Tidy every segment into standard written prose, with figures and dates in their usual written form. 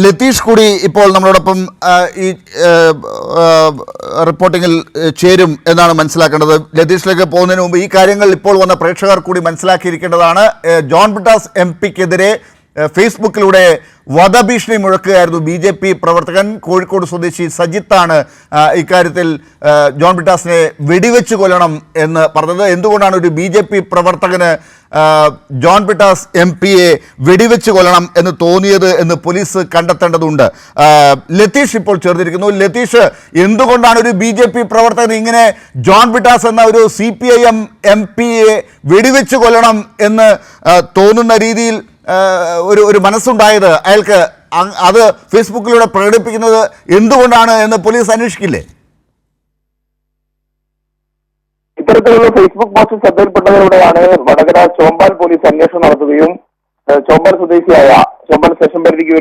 ലതീഷ് കൂടി ഇപ്പോൾ നമ്മളോടൊപ്പം ഈ റിപ്പോർട്ടിങ്ങിൽ ചേരും എന്നാണ് മനസ്സിലാക്കേണ്ടത്. ലതീഷിലേക്ക് പോകുന്നതിന് മുമ്പ് ഈ കാര്യങ്ങൾ ഇപ്പോൾ വന്ന പ്രേക്ഷകർ കൂടി മനസ്സിലാക്കിയിരിക്കേണ്ടതാണ്. ജോൺ ബ്രിട്ടാസ് എംപിക്കെതിരെ ഫേസ്ബുക്കിലൂടെ വധഭീഷണി മുഴക്കുകയായിരുന്നു BJP പ്രവർത്തകൻ. കോഴിക്കോട് സ്വദേശി സജിത്താണ് ഇക്കാര്യത്തിൽ ജോൺ ബ്രിട്ടാസിനെ വെടിവെച്ച് കൊല്ലണം എന്ന് പറഞ്ഞത്. എന്തുകൊണ്ടാണ് ഒരു BJP പ്രവർത്തകന് ജോൺ ബ്രിട്ടാസ് MPയെ വെടിവെച്ച് കൊല്ലണം എന്ന് തോന്നിയത് എന്ന് പോലീസ് കണ്ടെത്തേണ്ടതുണ്ട്. ലതീഷ് ഇപ്പോൾ ചേർന്നിരിക്കുന്നു. ലതീഷ്, എന്തുകൊണ്ടാണ് ഒരു BJP പ്രവർത്തകൻ ഇങ്ങനെ ജോൺ ബ്രിട്ടാസ് എന്ന ഒരു CPIM MPയെ വെടിവെച്ച് കൊല്ലണം എന്ന് തോന്നുന്ന രീതിയിൽ ഒരു മനസ്സുണ്ടായത്? അയാൾക്ക് അത് ഫേസ്ബുക്കിലൂടെ പ്രകടിപ്പിക്കുന്നത് എന്തുകൊണ്ടാണ് എന്ന് പോലീസ് അന്വേഷിക്കില്ലേ? ഇത്തരത്തിലുള്ള ഫേസ്ബുക്ക് പോസ്റ്റ് ശ്രദ്ധയിൽപ്പെട്ടതിലൂടെയാണ് വടകര ചോമ്പാൽ പോലീസ് അന്വേഷണം നടത്തുകയും ചോമ്പാൽ സ്വദേശിയായ ചോമ്പാൽ സ്റ്റേഷൻ പരിധിക്ക്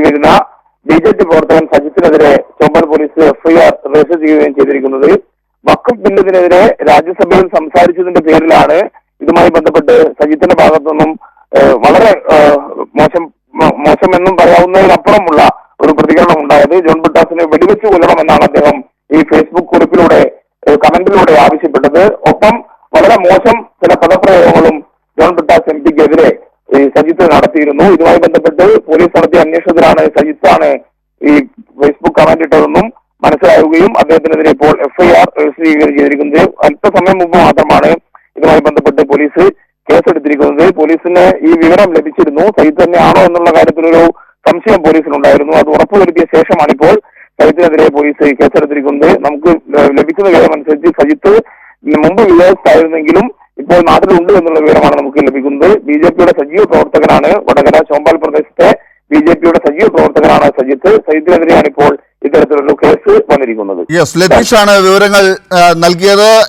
വരുന്ന BJP പ്രവർത്തകൻ സജിത്തിനെതിരെ ചോമ്പാൽ പോലീസ് FIR രജിസ്റ്റർ ചെയ്യുകയും ചെയ്തിരിക്കുന്നത്. വഖഫ് ബില്ലിനെതിരെ രാജ്യസഭയിൽ സംസാരിച്ചതിന്റെ പേരിലാണ് ഇതുമായി ബന്ധപ്പെട്ട് സജിത്തിന്റെ ഭാഗത്തുനിന്നും വളരെ മോശമെന്നും പറയാവുന്നതിനപ്പുറമുള്ള ഒരു പ്രതികരണം ഉണ്ടായത്. ജോൺ ബ്രിട്ടാസിനെ വെടിവെച്ച് കൊല്ലണമെന്നാണ് അദ്ദേഹം ഈ ഫേസ്ബുക്ക് കുറിപ്പിലൂടെ കമന്റിലൂടെ ആവശ്യപ്പെട്ടത്. ഒപ്പം വളരെ മോശം ചില പദപ്രയോഗങ്ങളും ജോൺ ബ്രിട്ടാസ് MPക്കെതിരെ സജിത്ത് നടത്തിയിരുന്നു. ഇതുമായി ബന്ധപ്പെട്ട് പോലീസ് നടത്തിയ അന്വേഷണത്തിലാണ് സജിത്താണ് ഈ ഫേസ്ബുക്ക് കമന്റ് ഇട്ടതെന്നും മനസ്സിലാവുകയും അദ്ദേഹത്തിനെതിരെ ഇപ്പോൾ FIR രജിസ്റ്റർ ചെയ്യുകയും ചെയ്തിരിക്കുന്നത്. അല്പസമയം മുമ്പ് മാത്രമാണ് ഇതുമായി ബന്ധപ്പെട്ട് പോലീസ് കേസെടുത്തിരിക്കുന്നത്. പോലീസിന് ഈ വിവരം ലഭിച്ചിരുന്നു. സജിത്ത് തന്നെയാണോ എന്നുള്ള കാര്യത്തിലൊരു സംശയം പോലീസിനുണ്ടായിരുന്നു. അത് ഉറപ്പുവരുത്തിയ ശേഷമാണ് ഇപ്പോൾ സജിത്തിനെതിരെ പോലീസ് കേസെടുത്തിരിക്കുന്നത്. നമുക്ക് ലഭിക്കുന്ന വിവരമനുസരിച്ച് സജിത്ത് മുമ്പ് വിദേശത്തായിരുന്നെങ്കിലും ഇപ്പോൾ നാട്ടിലുണ്ട് എന്നുള്ള വിവരമാണ് നമുക്ക് ലഭിക്കുന്നത്. BJPയുടെ സജീവ പ്രവർത്തകനാണ്. വടകര ചോമ്പാൽ പ്രദേശത്തെ BJPയുടെ സജീവ പ്രവർത്തകനാണ് സജിത്ത്. സജിത്തിനെതിരെയാണ് ഇപ്പോൾ ഇത്തരത്തിലുള്ള കേസ് വന്നിരിക്കുന്നത്. യെസ്, ലതീഷാണ് വിവരങ്ങൾ നൽകിയത്.